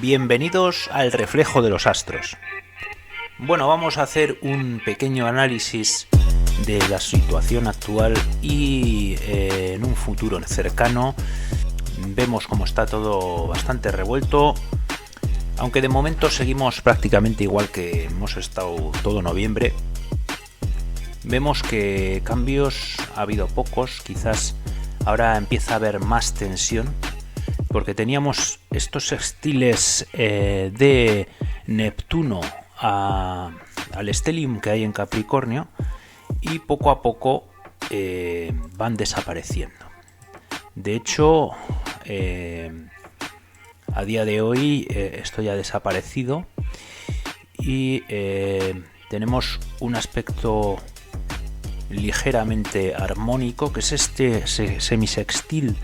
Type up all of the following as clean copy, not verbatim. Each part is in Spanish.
Bienvenidos al reflejo de los astros. Bueno, vamos a hacer un pequeño análisis de la situación actual y en un futuro cercano vemos cómo está todo bastante revuelto, aunque de momento seguimos prácticamente igual que hemos estado todo noviembre. Vemos que cambios ha habido pocos, quizás ahora empieza a haber más tensión, porque teníamos estos sextiles de Neptuno al stellium que hay en Capricornio y poco a poco van desapareciendo. De hecho, a día de hoy esto ya ha desaparecido y tenemos un aspecto ligeramente armónico, que es este semisextil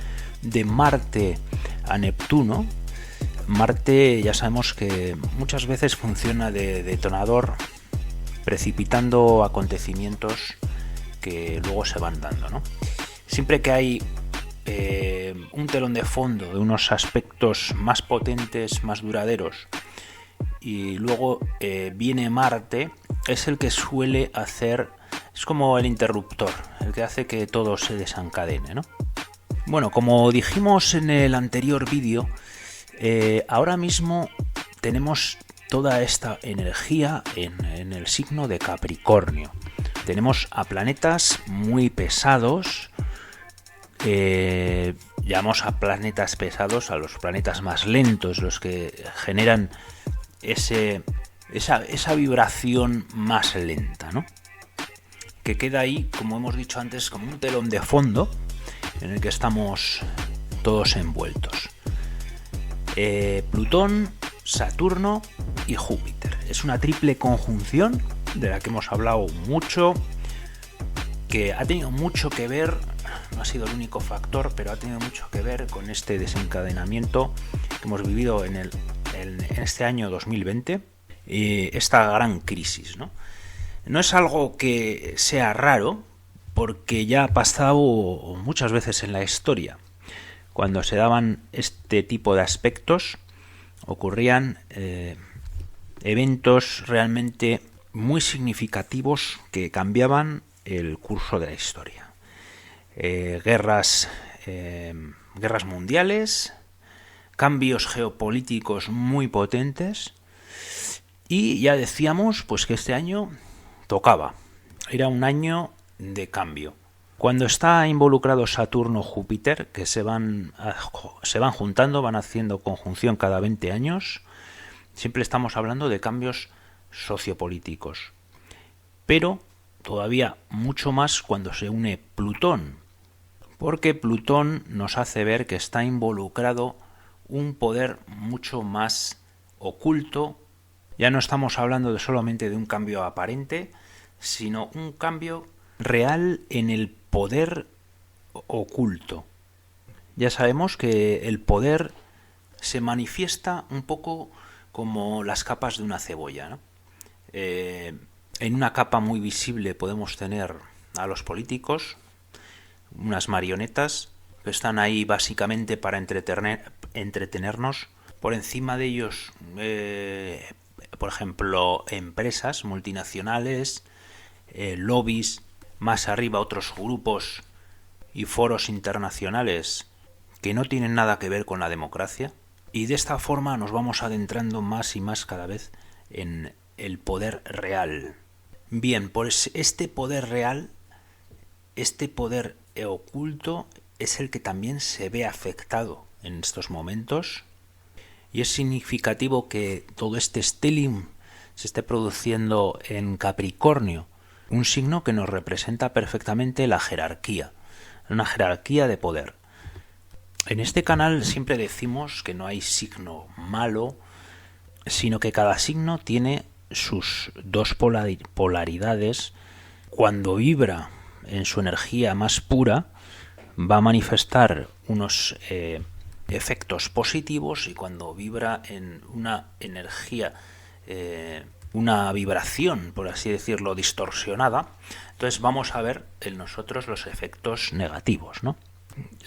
de Marte a Neptuno. Marte ya sabemos que muchas veces funciona de detonador, precipitando acontecimientos que luego se van dando, ¿no? Siempre que hay un telón de fondo de unos aspectos más potentes, más duraderos, y luego viene Marte, es el que suele hacer, es como el interruptor, el que hace que todo se desencadene, ¿no? Bueno, como dijimos en el anterior vídeo, ahora mismo tenemos toda esta energía en el signo de Capricornio. Tenemos a planetas muy pesados, llamamos a planetas pesados a los planetas más lentos, los que generan esa vibración más lenta, ¿no? Que queda ahí, como hemos dicho antes, como un telón de fondo en el que estamos todos envueltos. Plutón, Saturno y Júpiter. Es una triple conjunción de la que hemos hablado mucho, que ha tenido mucho que ver, no ha sido el único factor, pero ha tenido mucho que ver con este desencadenamiento que hemos vivido en este año 2020, esta gran crisis, ¿no? No es algo que sea raro, porque ya ha pasado muchas veces en la historia. Cuando se daban este tipo de aspectos, ocurrían eventos realmente muy significativos que cambiaban el curso de la historia. Guerras mundiales, cambios geopolíticos muy potentes, y ya decíamos pues que este año tocaba. Era un año de cambio. Cuando está involucrado Saturno-Júpiter, que se van juntando, van haciendo conjunción cada 20 años, siempre estamos hablando de cambios sociopolíticos. Pero todavía mucho más cuando se une Plutón, porque Plutón nos hace ver que está involucrado un poder mucho más oculto. Ya no estamos hablando solamente de un cambio aparente, sino un cambio real en el poder oculto. Ya sabemos que el poder se manifiesta un poco como las capas de una cebolla, ¿no? En una capa muy visible podemos tener a los políticos, unas marionetas que están ahí básicamente para entretenernos. Por encima de ellos, por ejemplo, empresas multinacionales, lobbies, más arriba otros grupos y foros internacionales que no tienen nada que ver con la democracia, y de esta forma nos vamos adentrando más y más cada vez en el poder real. Bien, pues este poder real, este poder oculto, es el que también se ve afectado en estos momentos, y es significativo que todo este stellium se esté produciendo en Capricornio, un signo que nos representa perfectamente la jerarquía, una jerarquía de poder. En este canal siempre decimos que no hay signo malo, sino que cada signo tiene sus dos polaridades. Cuando vibra en su energía más pura, va a manifestar unos efectos positivos, y cuando vibra en una energía una vibración, por así decirlo, distorsionada, entonces vamos a ver en nosotros los efectos negativos, ¿no?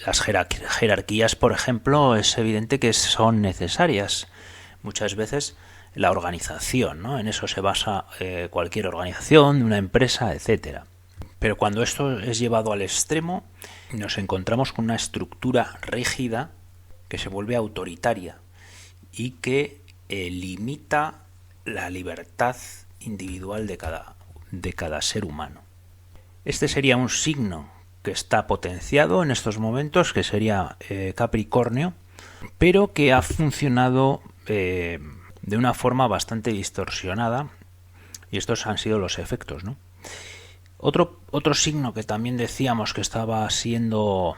Las jerarquías, por ejemplo, es evidente que son necesarias. muchas veces la organización, ¿no? En eso se basa cualquier organización, una empresa, etcétera. Pero cuando esto es llevado al extremo, nos encontramos con una estructura rígida que se vuelve autoritaria y que limita la libertad individual de cada ser humano. Este sería un signo que está potenciado en estos momentos, que sería Capricornio, pero que ha funcionado de una forma bastante distorsionada, y estos han sido los efectos, ¿no? Otro signo que también decíamos que estaba siendo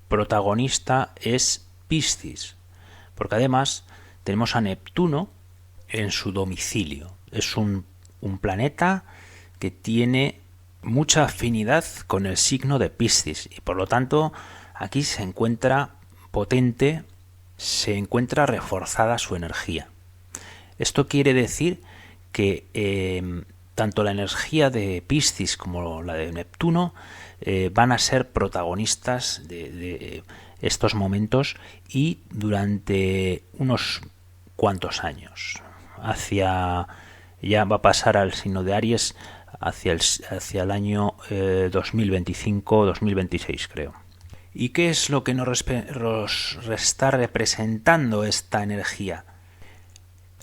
protagonista es Piscis, porque además tenemos a Neptuno en su domicilio. Es un planeta que tiene mucha afinidad con el signo de Piscis y por lo tanto aquí se encuentra potente, se encuentra reforzada su energía. Esto quiere decir que tanto la energía de Piscis como la de Neptuno van a ser protagonistas de estos momentos y durante unos cuantos años. Ya va a pasar al signo de Aries hacia el año 2025-2026, creo. ¿Y qué es lo que nos está representando esta energía?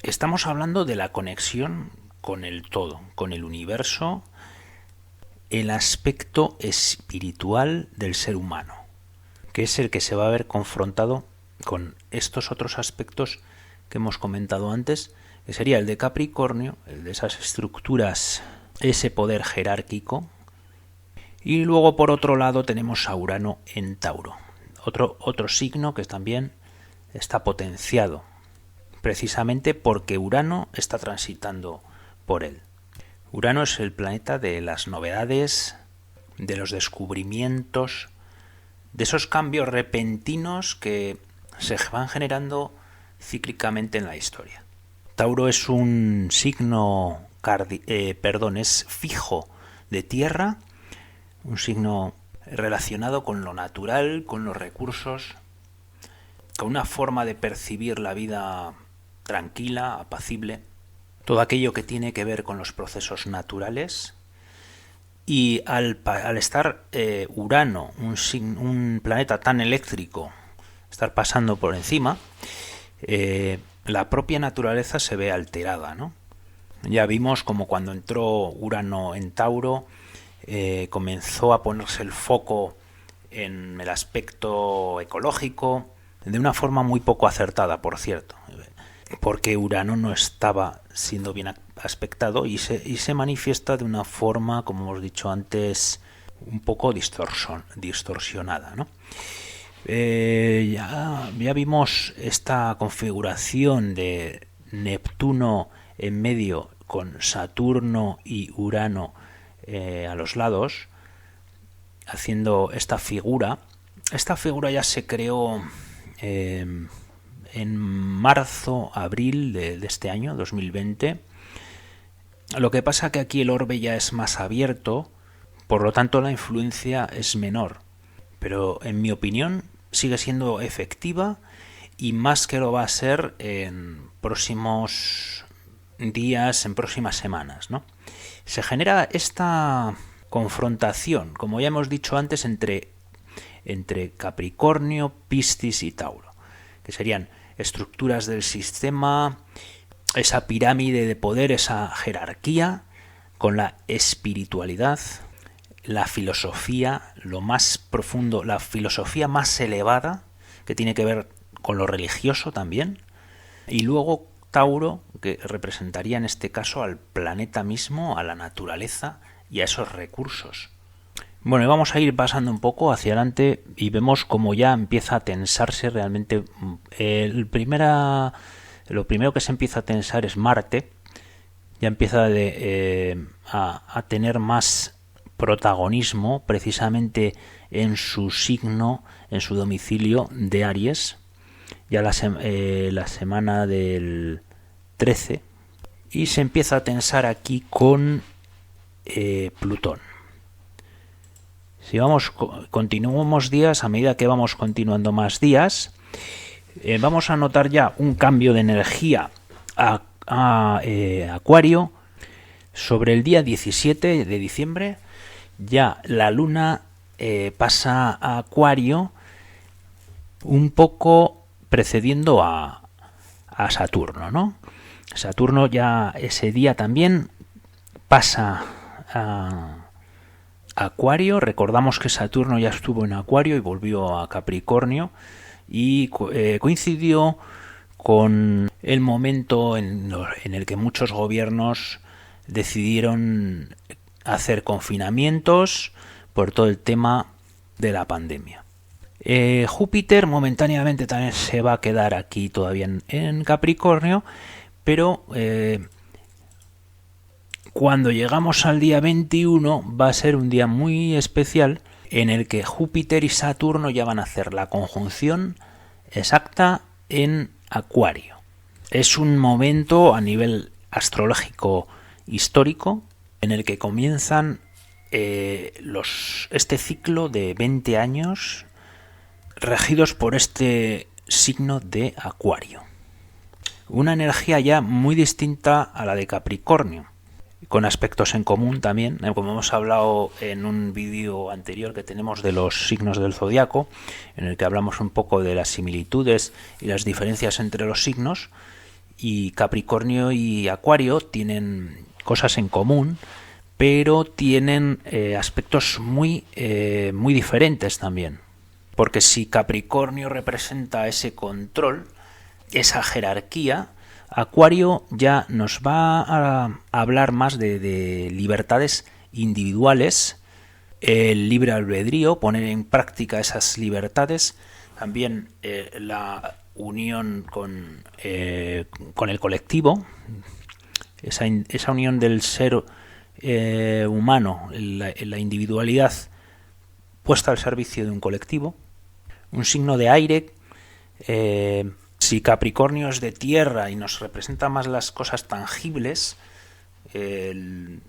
Estamos hablando de la conexión con el todo, con el universo, el aspecto espiritual del ser humano, que es el que se va a ver confrontado con estos otros aspectos que hemos comentado antes, que sería el de Capricornio, el de esas estructuras, ese poder jerárquico, y luego por otro lado tenemos a Urano en Tauro, otro signo que también está potenciado, precisamente porque Urano está transitando por él. Urano es el planeta de las novedades, de los descubrimientos, de esos cambios repentinos que se van generando cíclicamente en la historia. Tauro es un signo es fijo de tierra, un signo relacionado con lo natural, con los recursos, con una forma de percibir la vida tranquila, apacible, todo aquello que tiene que ver con los procesos naturales. Y al estar Urano, un planeta tan eléctrico, estar pasando por encima, la propia naturaleza se ve alterada, ¿no? Ya vimos como cuando entró Urano en Tauro, comenzó a ponerse el foco en el aspecto ecológico, de una forma muy poco acertada, por cierto, porque Urano no estaba siendo bien aspectado y se manifiesta de una forma, como hemos dicho antes, un poco distorsionada, ¿no? Ya vimos esta configuración de Neptuno en medio con Saturno y Urano a los lados, haciendo esta figura. Esta figura ya se creó en marzo, abril de este año, 2020. Lo que pasa que aquí el orbe ya es más abierto, por lo tanto la influencia es menor. Pero en mi opinión sigue siendo efectiva y más que lo va a ser en próximos días, en próximas semanas, ¿no? Se genera esta confrontación, como ya hemos dicho antes, entre Capricornio, Piscis y Tauro, que serían estructuras del sistema, esa pirámide de poder, esa jerarquía, con la espiritualidad, la filosofía, lo más profundo, la filosofía más elevada, que tiene que ver con lo religioso también, y luego Tauro, que representaría en este caso al planeta mismo, a la naturaleza y a esos recursos. Bueno, y vamos a ir pasando un poco hacia adelante y vemos cómo ya empieza a tensarse realmente. Lo primero que se empieza a tensar es Marte, ya empieza a tener más protagonismo precisamente en su signo, en su domicilio de Aries, ya la semana del 13, y se empieza a tensar aquí con Plutón. Si continuamos días, a medida que vamos continuando más días, Vamos a notar ya un cambio de energía a Acuario sobre el día 17 de diciembre. Ya la luna pasa a Acuario, un poco precediendo a Saturno, ¿no? Saturno ya ese día también pasa a Acuario. Recordamos que Saturno ya estuvo en Acuario y volvió a Capricornio, y coincidió con el momento en el que muchos gobiernos decidieron hacer confinamientos por todo el tema de la pandemia. Júpiter momentáneamente también se va a quedar aquí todavía en Capricornio, pero cuando llegamos al día 21 va a ser un día muy especial en el que Júpiter y Saturno ya van a hacer la conjunción exacta en Acuario. Es un momento a nivel astrológico histórico en el que comienzan este ciclo de 20 años regidos por este signo de Acuario. Una energía ya muy distinta a la de Capricornio, con aspectos en común también, como hemos hablado en un vídeo anterior que tenemos de los signos del zodiaco, en el que hablamos un poco de las similitudes y las diferencias entre los signos. Y Capricornio y Acuario tienen cosas en común, pero tienen aspectos muy diferentes también. Porque si Capricornio representa ese control, esa jerarquía, Acuario ya nos va a hablar más de libertades individuales, el libre albedrío, poner en práctica esas libertades, también la unión con el colectivo, esa unión del ser humano, la individualidad puesta al servicio de un colectivo. Un signo de aire. Si Capricornio es de tierra y nos representa más las cosas tangibles, el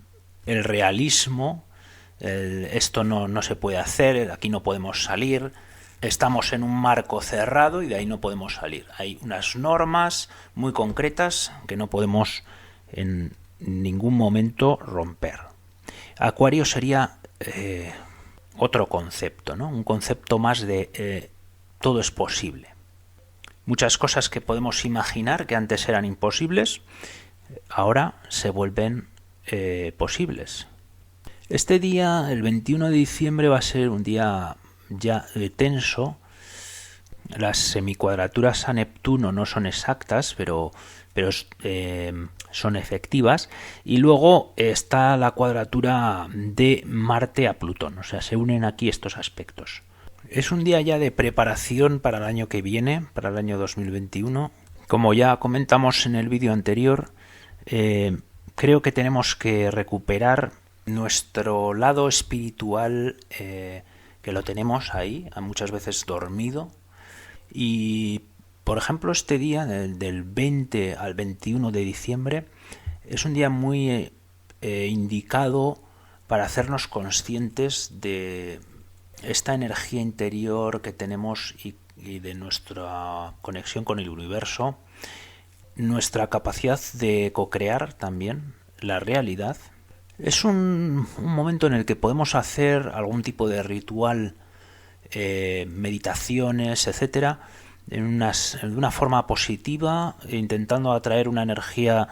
realismo, esto no se puede hacer, aquí no podemos salir, estamos en un marco cerrado y de ahí no podemos salir. Hay unas normas muy concretas que no podemos en ningún momento romper. Acuario sería otro concepto, ¿no? Un concepto más de todo es posible. Muchas cosas que podemos imaginar que antes eran imposibles, ahora se vuelven posibles. Este día, el 21 de diciembre, va a ser un día ya tenso. Las semicuadraturas a Neptuno no son exactas, pero son efectivas. Y luego está la cuadratura de Marte a Plutón, o sea, se unen aquí estos aspectos. Es un día ya de preparación para el año que viene, para el año 2021. Como ya comentamos en el vídeo anterior, creo que tenemos que recuperar nuestro lado espiritual, que lo tenemos ahí, muchas veces dormido. Y, por ejemplo, este día, del 20 al 21 de diciembre, es un día muy indicado para hacernos conscientes de esta energía interior que tenemos y de nuestra conexión con el universo, nuestra capacidad de co-crear también la realidad. Es un momento en el que podemos hacer algún tipo de ritual, meditaciones, etcétera, de una forma positiva, intentando atraer una energía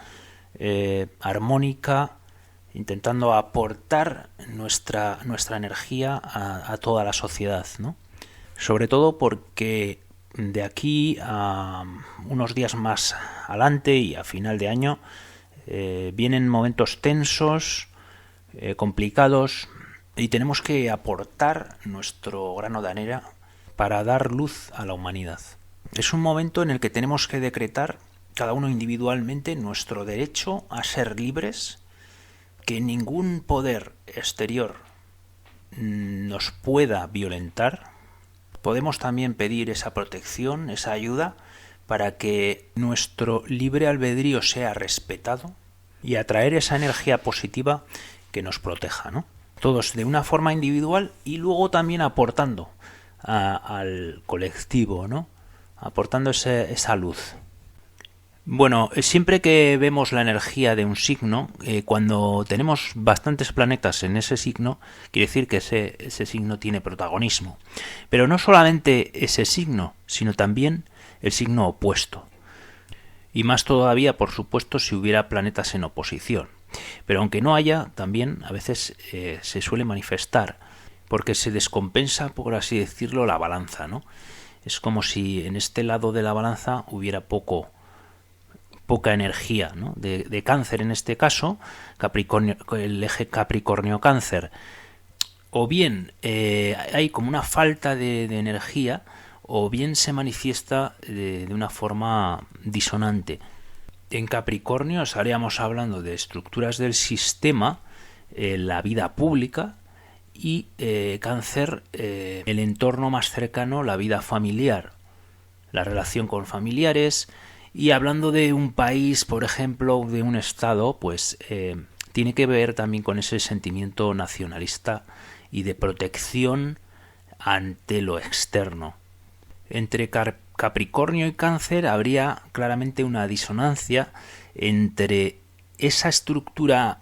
armónica, intentando aportar nuestra energía a toda la sociedad, ¿no? Sobre todo porque de aquí a unos días más adelante y a final de año vienen momentos tensos, complicados, y tenemos que aportar nuestro grano de arena para dar luz a la humanidad. Es un momento en el que tenemos que decretar cada uno individualmente nuestro derecho a ser libres, que ningún poder exterior nos pueda violentar. Podemos también pedir esa protección, esa ayuda, para que nuestro libre albedrío sea respetado y atraer esa energía positiva que nos proteja, ¿no? Todos de una forma individual y luego también aportando al colectivo, ¿no? aportando esa luz. Bueno, siempre que vemos la energía de un signo, cuando tenemos bastantes planetas en ese signo, quiere decir que ese signo tiene protagonismo. Pero no solamente ese signo, sino también el signo opuesto. Y más todavía, por supuesto, si hubiera planetas en oposición. Pero aunque no haya, también a veces se suele manifestar, porque se descompensa, por así decirlo, la balanza, ¿no? Es como si en este lado de la balanza hubiera poca energía, ¿no? de Cáncer en este caso, Capricornio, el eje Capricornio-Cáncer, o bien hay como una falta de energía, o bien se manifiesta de una forma disonante. En Capricornio estaríamos hablando de estructuras del sistema, la vida pública, y Cáncer, el entorno más cercano, la vida familiar, la relación con familiares. Y hablando de un país, por ejemplo, de un estado, pues tiene que ver también con ese sentimiento nacionalista y de protección ante lo externo. Entre Capricornio y Cáncer habría claramente una disonancia entre esa estructura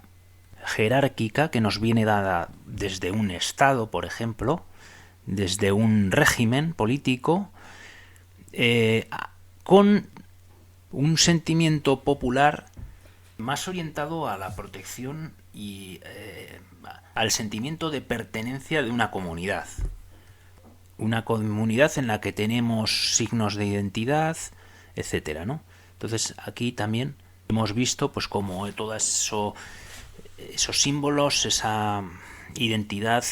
jerárquica que nos viene dada desde un estado, por ejemplo, desde un régimen político, con un sentimiento popular más orientado a la protección y al sentimiento de pertenencia de una comunidad. Una comunidad en la que tenemos signos de identidad, etcétera, ¿no? Entonces aquí también hemos visto pues como todos esos símbolos, esa identidad,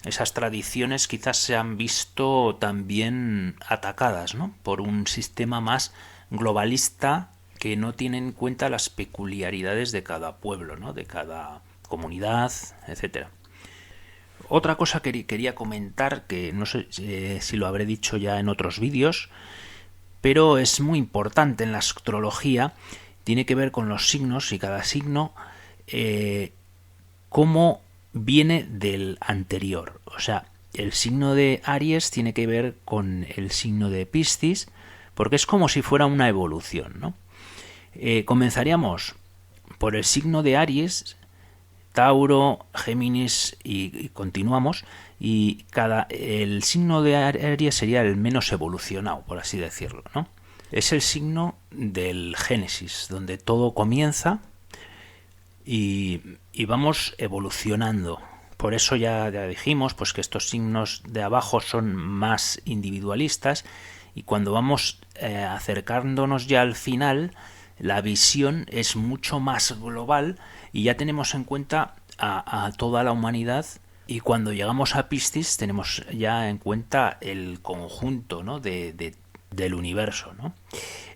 esas tradiciones quizás se han visto también atacadas, ¿no? Por un sistema más globalista que no tiene en cuenta las peculiaridades de cada pueblo, ¿no? De cada comunidad, etcétera. Otra cosa que quería comentar, que no sé si lo habré dicho ya en otros vídeos, pero es muy importante en la astrología, tiene que ver con los signos y cada signo cómo viene del anterior. O sea, el signo de Aries tiene que ver con el signo de Piscis, porque es como si fuera una evolución, ¿no? Comenzaríamos por el signo de Aries, Tauro, Géminis y continuamos, y el signo de Aries sería el menos evolucionado, por así decirlo, ¿no? Es el signo del Génesis, donde todo comienza y vamos evolucionando. Por eso ya dijimos pues que estos signos de abajo son más individualistas, y cuando vamos acercándonos ya al final, la visión es mucho más global y ya tenemos en cuenta a toda la humanidad, y cuando llegamos a Piscis tenemos ya en cuenta el conjunto, ¿no? del universo, ¿no?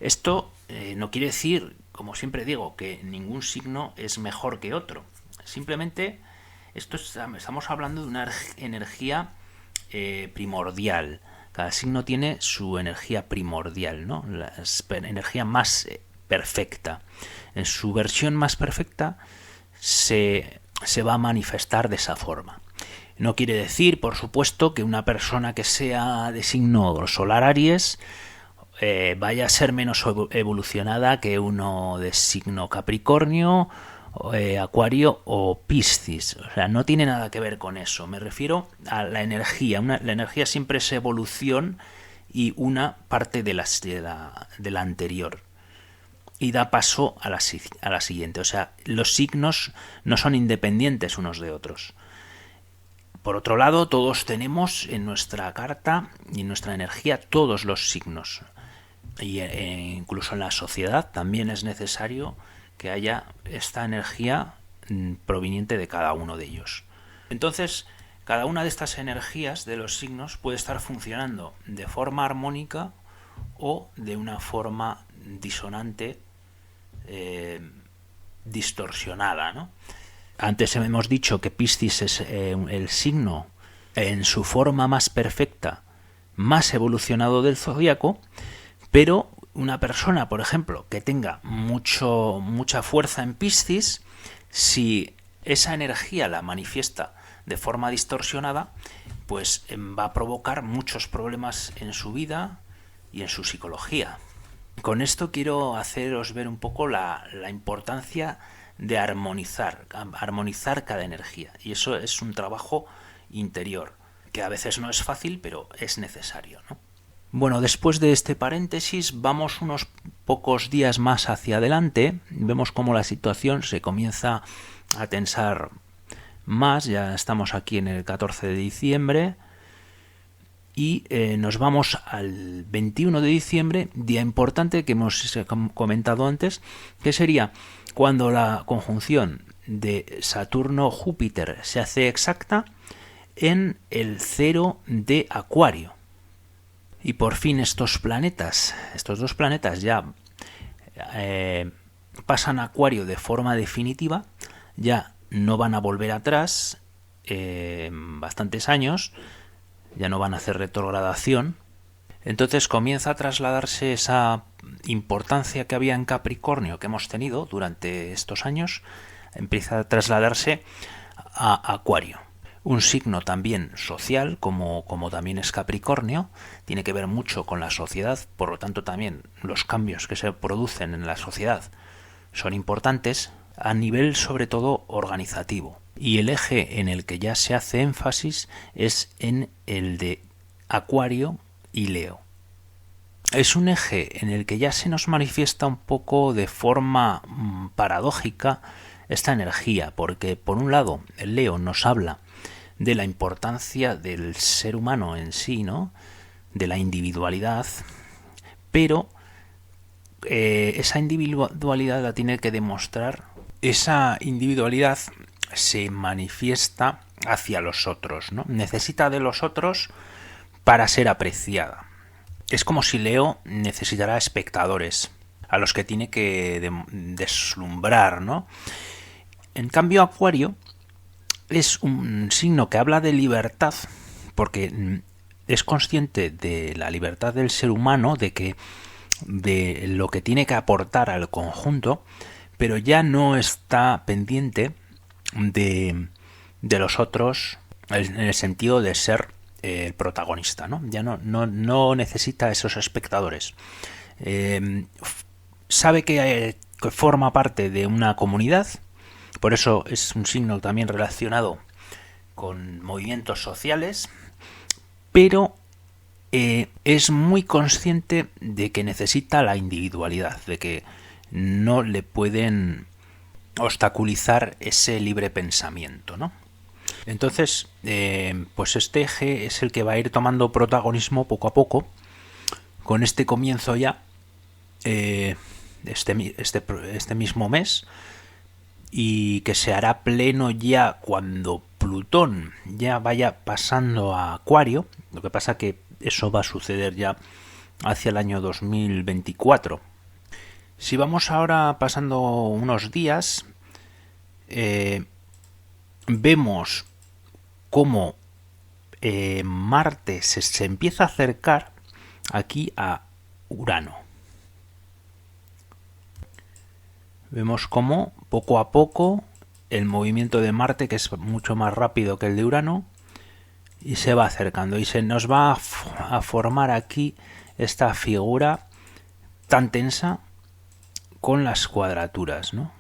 Esto no quiere decir, como siempre digo, que ningún signo es mejor que otro. Simplemente estamos hablando de una energía primordial. Cada signo tiene su energía primordial, ¿no? La energía más perfecta. En su versión más perfecta se va a manifestar de esa forma. No quiere decir, por supuesto, que una persona que sea de signo solar Aries vaya a ser menos evolucionada que uno de signo Capricornio, Acuario o Piscis. O sea, no tiene nada que ver con eso. Me refiero a la energía. La energía siempre es evolución y una parte de la anterior, y da paso a la siguiente. O sea, los signos no son independientes unos de otros. Por otro lado, todos tenemos en nuestra carta y en nuestra energía todos los signos. Y incluso en la sociedad también es necesario que haya esta energía proveniente de cada uno de ellos. Entonces, cada una de estas energías de los signos puede estar funcionando de forma armónica o de una forma disonante, distorsionada, ¿no? Antes hemos dicho que Piscis es el signo en su forma más perfecta, más evolucionado del zodiaco, pero una persona, por ejemplo, que tenga mucha fuerza en Piscis, si esa energía la manifiesta de forma distorsionada, pues va a provocar muchos problemas en su vida y en su psicología. Con esto quiero haceros ver un poco la importancia de armonizar cada energía. Y eso es un trabajo interior, que a veces no es fácil, pero es necesario, ¿no? Bueno, después de este paréntesis, vamos unos pocos días más hacia adelante. Vemos cómo la situación se comienza a tensar más. Ya estamos aquí en el 14 de diciembre. Y nos vamos al 21 de diciembre, día importante que hemos comentado antes, que sería cuando la conjunción de Saturno-Júpiter se hace exacta en el 0 de Acuario. Y por fin estos dos planetas ya pasan a Acuario de forma definitiva, ya no van a volver atrás bastantes años, ya no van a hacer retrogradación. Entonces comienza a trasladarse esa importancia que había en Capricornio que hemos tenido durante estos años, empieza a trasladarse a Acuario. Un signo también social, como también es Capricornio, tiene que ver mucho con la sociedad, por lo tanto también los cambios que se producen en la sociedad son importantes a nivel sobre todo organizativo. Y el eje en el que ya se hace énfasis es en el de Acuario y Leo. Es un eje en el que ya se nos manifiesta un poco de forma paradójica esta energía, porque por un lado el Leo nos habla de la importancia del ser humano en sí, ¿no? De la individualidad, pero esa individualidad la tiene que demostrar. Esa individualidad se manifiesta hacia los otros, ¿no? Necesita de los otros para ser apreciada. Es como si Leo necesitara espectadores a los que tiene que deslumbrar, ¿no? En cambio, Acuario es un signo que habla de libertad, porque es consciente de la libertad del ser humano, de lo que tiene que aportar al conjunto, pero ya no está pendiente de los otros en el sentido de ser el protagonista, ¿no? Ya no necesita esos espectadores. Sabe que forma parte de una comunidad. Por eso es un signo también relacionado con movimientos sociales, pero es muy consciente de que necesita la individualidad, de que no le pueden obstaculizar ese libre pensamiento, ¿no? Entonces, pues este eje es el que va a ir tomando protagonismo poco a poco, con este comienzo ya, este mismo mes, y que se hará pleno ya cuando Plutón ya vaya pasando a Acuario. Lo que pasa que eso va a suceder ya hacia el año 2024. Si vamos ahora pasando unos días, vemos cómo Marte se empieza a acercar aquí a Urano. Vemos cómo poco a poco el movimiento de Marte, que es mucho más rápido que el de Urano, y se va acercando y se nos va a formar aquí esta figura tan tensa con las cuadraturas, ¿no?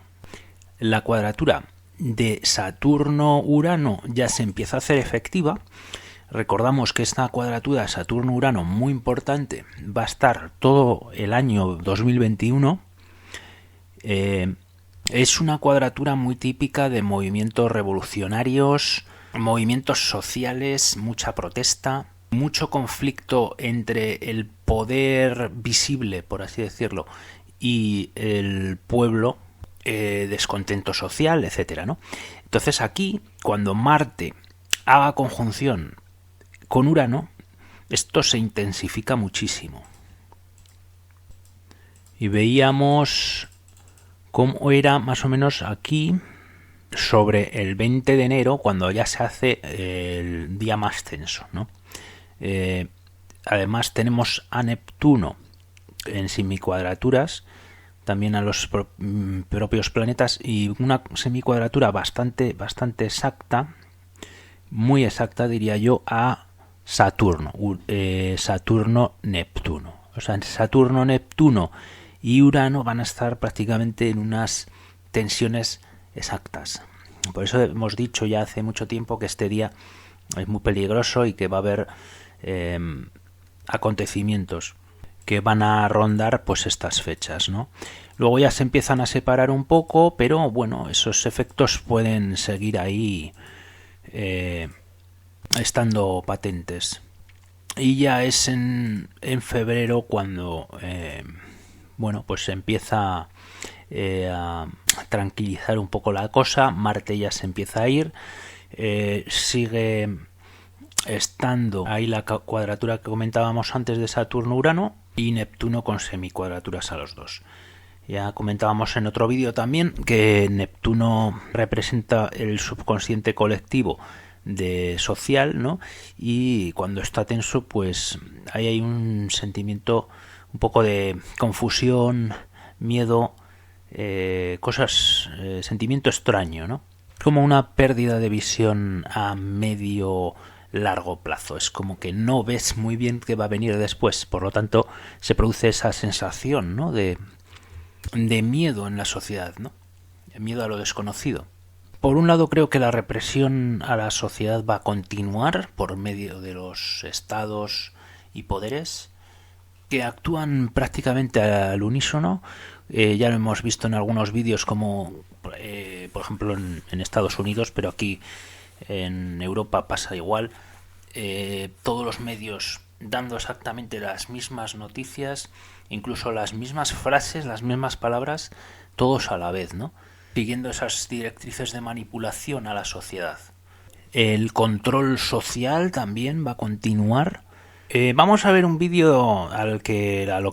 La cuadratura de Saturno-Urano ya se empieza a hacer efectiva. Recordamos que esta cuadratura Saturno-Urano muy importante va a estar todo el año 2021. Es una cuadratura muy típica de movimientos revolucionarios, movimientos sociales, mucha protesta, mucho conflicto entre el poder visible, por así decirlo, y el pueblo, descontento social, etcétera, ¿no? Entonces aquí, cuando Marte haga conjunción con Urano, esto se intensifica muchísimo. Y veíamos cómo era más o menos aquí sobre el 20 de enero, cuando ya se hace el día más tenso, ¿no? Además tenemos a Neptuno en semicuadraturas, también a los propios planetas, y una semicuadratura bastante exacta, muy exacta diría yo, a Saturno, Saturno-Neptuno. O sea, Saturno, Neptuno y Urano van a estar prácticamente en unas tensiones exactas. Por eso hemos dicho ya hace mucho tiempo que este día es muy peligroso y que va a haber acontecimientos que van a rondar pues estas fechas, ¿no? Luego ya se empiezan a separar un poco, pero bueno, esos efectos pueden seguir ahí estando patentes. Y ya es en febrero cuando bueno, pues se empieza a tranquilizar un poco la cosa. Marte ya se empieza a ir, sigue estando ahí la cuadratura que comentábamos antes de Saturno-Urano y Neptuno con semicuadraturas a los dos. Ya comentábamos en otro vídeo también que Neptuno representa el subconsciente colectivo de social, ¿no? Y cuando está tenso, pues ahí hay un sentimiento un poco de confusión, miedo, cosas, sentimiento extraño, ¿no? Como una pérdida de visión a medio largo plazo. Es como que no ves muy bien qué va a venir después. Por lo tanto, se produce esa sensación, ¿no? de miedo en la sociedad, ¿no? Miedo a lo desconocido. Por un lado, creo que la represión a la sociedad va a continuar por medio de los estados y poderes que actúan prácticamente al unísono. Ya lo hemos visto en algunos vídeos como, por ejemplo, en Estados Unidos, pero aquí en Europa pasa igual. Todos los medios dando exactamente las mismas noticias, incluso las mismas frases, las mismas palabras, todos a la vez, ¿no? Siguiendo esas directrices de manipulación a la sociedad. El control social también va a continuar. Vamos a ver un vídeo a lo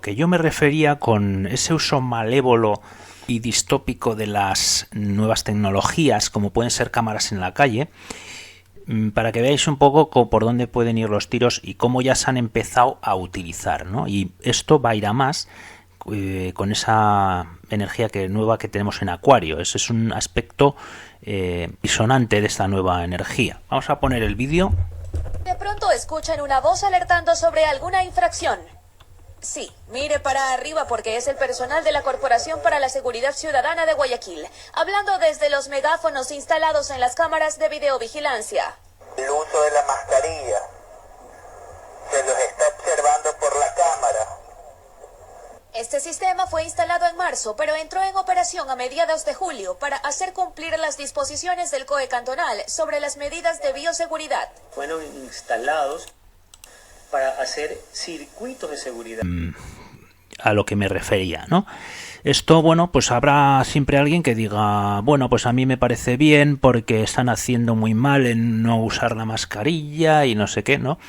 que yo me refería con ese uso malévolo y distópico de las nuevas tecnologías, como pueden ser cámaras en la calle, para que veáis un poco por dónde pueden ir los tiros y cómo ya se han empezado a utilizar, ¿no? Y esto va a ir a más con esa energía nueva que tenemos en Acuario. Ese es un aspecto disonante de esta nueva energía. Vamos a poner el vídeo. De pronto escuchan una voz alertando sobre alguna infracción. Sí, mire para arriba porque es el personal de la Corporación para la Seguridad Ciudadana de Guayaquil, hablando desde los megáfonos instalados en las cámaras de videovigilancia. El uso de la mascarilla se los está observando por la cámara. Este sistema fue instalado en marzo, pero entró en operación a mediados de julio para hacer cumplir las disposiciones del COE cantonal sobre las medidas de bioseguridad. Fueron instalados para hacer circuitos de seguridad. A lo que me refería, ¿no? Esto, bueno, pues habrá siempre alguien que diga, bueno, pues a mí me parece bien porque están haciendo muy mal en no usar la mascarilla y no sé qué, ¿no?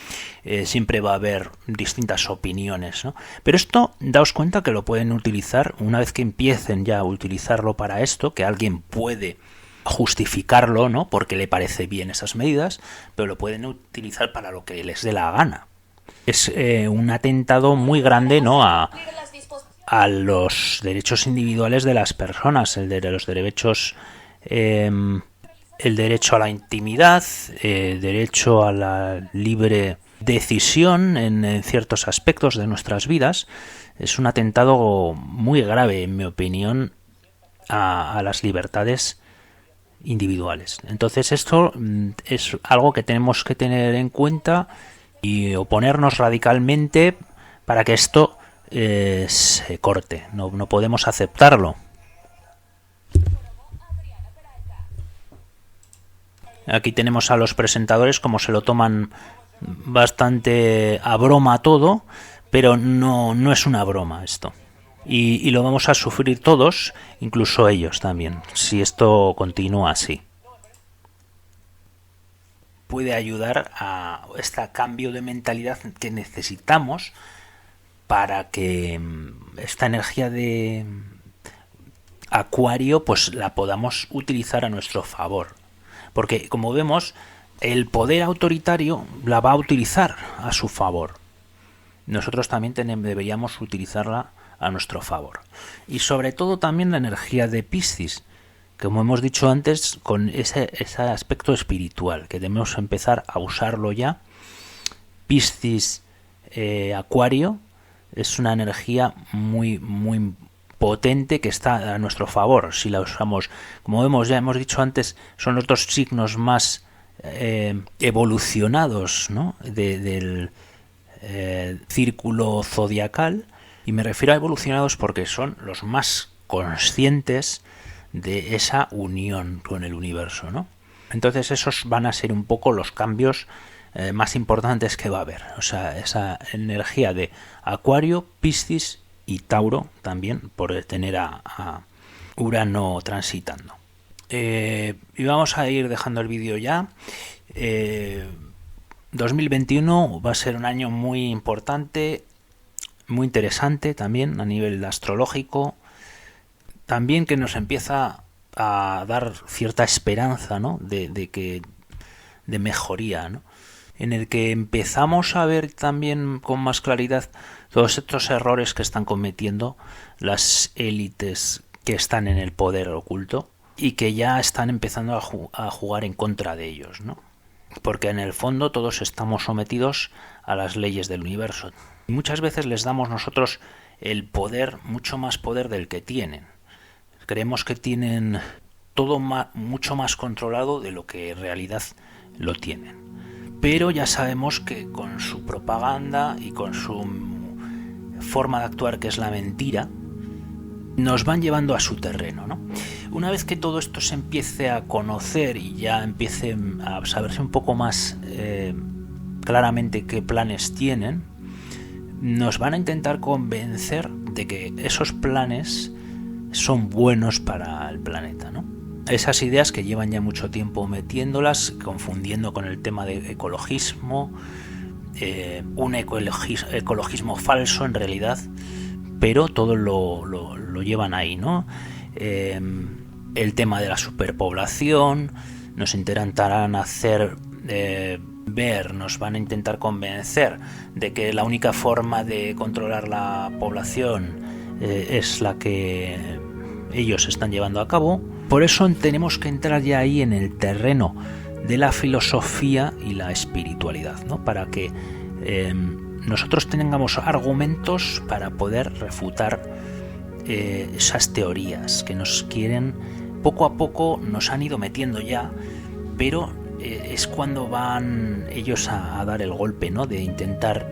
Siempre va a haber distintas opiniones, ¿no? Pero esto, daos cuenta que lo pueden utilizar una vez que empiecen ya a utilizarlo para esto, que alguien puede justificarlo, ¿no? Porque le parece bien esas medidas, pero lo pueden utilizar para lo que les dé la gana. Es un atentado muy grande, ¿no? A los derechos individuales de las personas, el de los derechos, el derecho a la intimidad, derecho a la libre decisión en ciertos aspectos de nuestras vidas. Es un atentado muy grave, en mi opinión, a las libertades individuales. Entonces esto es algo que tenemos que tener en cuenta y oponernos radicalmente para que esto se corte. No podemos aceptarlo. Aquí tenemos a los presentadores como se lo toman bastante a broma todo, pero no es una broma esto. Y lo vamos a sufrir todos, incluso ellos también, si esto continúa así. Puede ayudar a este cambio de mentalidad que necesitamos para que esta energía de Acuario pues la podamos utilizar a nuestro favor. Porque, como vemos, el poder autoritario la va a utilizar a su favor. Nosotros también deberíamos utilizarla a nuestro favor. Y sobre todo también la energía de Piscis, como hemos dicho antes, con ese aspecto espiritual, que debemos empezar a usarlo ya. Piscis, Acuario, Es una energía muy, muy potente que está a nuestro favor si la usamos. Como ya hemos dicho antes, son los dos signos más evolucionados, ¿no? del círculo zodiacal, y me refiero a evolucionados porque son los más conscientes de esa unión con el universo, ¿no? Entonces esos van a ser un poco los cambios más importantes que va a haber. O sea, esa energía de Acuario, Piscis y Tauro también, por tener a Urano transitando. Y vamos a ir dejando el vídeo ya. 2021 va a ser un año muy importante, muy interesante también a nivel astrológico, también que nos empieza a dar cierta esperanza, ¿no? de mejoría, ¿no? En el que empezamos a ver también con más claridad todos estos errores que están cometiendo las élites que están en el poder oculto y que ya están empezando a jugar en contra de ellos, ¿no? Porque en el fondo todos estamos sometidos a las leyes del universo. Y muchas veces les damos nosotros el poder, mucho más poder del que tienen. Creemos que tienen todo mucho más controlado de lo que en realidad lo tienen. Pero ya sabemos que con su propaganda y con su forma de actuar, que es la mentira, nos van llevando a su terreno, ¿no? Una vez que todo esto se empiece a conocer y ya empiece a saberse un poco más claramente qué planes tienen, nos van a intentar convencer de que esos planes son buenos para el planeta, ¿no? Esas ideas que llevan ya mucho tiempo metiéndolas, confundiendo con el tema de ecologismo, un ecologismo falso en realidad, pero todo lo llevan ahí, ¿no? El tema de la superpoblación, nos intentarán hacer ver, nos van a intentar convencer de que la única forma de controlar la población es la que ellos están llevando a cabo. Por eso tenemos que entrar ya ahí en el terreno de la filosofía y la espiritualidad, ¿no? Para que nosotros tengamos argumentos para poder refutar esas teorías que nos quieren, poco a poco nos han ido metiendo ya, pero es cuando van ellos a dar el golpe, ¿no? De intentar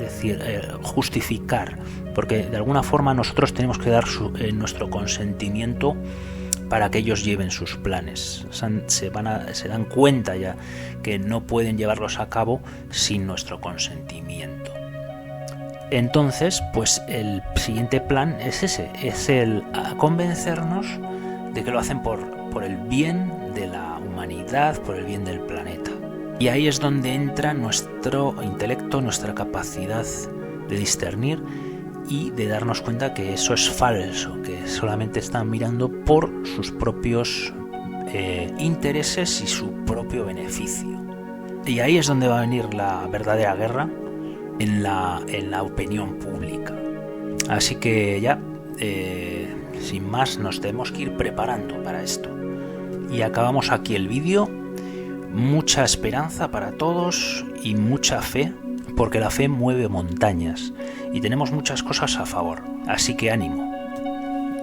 justificar, porque de alguna forma nosotros tenemos que dar nuestro consentimiento para que ellos lleven sus planes. Se dan cuenta ya que no pueden llevarlos a cabo sin nuestro consentimiento. Entonces, pues el siguiente plan es ese, es el convencernos de que lo hacen por el bien de la humanidad, por el bien del planeta. Y ahí es donde entra nuestro intelecto, nuestra capacidad de discernir y de darnos cuenta que eso es falso, que solamente están mirando por sus propios intereses y su propio beneficio. Y ahí es donde va a venir la verdadera guerra en la opinión pública. Así que ya, sin más, nos tenemos que ir preparando para esto. Y acabamos aquí el vídeo. Mucha esperanza para todos y mucha fe, porque la fe mueve montañas y tenemos muchas cosas a favor. Así que ánimo.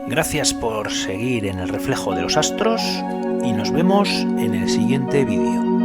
Gracias por seguir en el reflejo de los astros y nos vemos en el siguiente vídeo.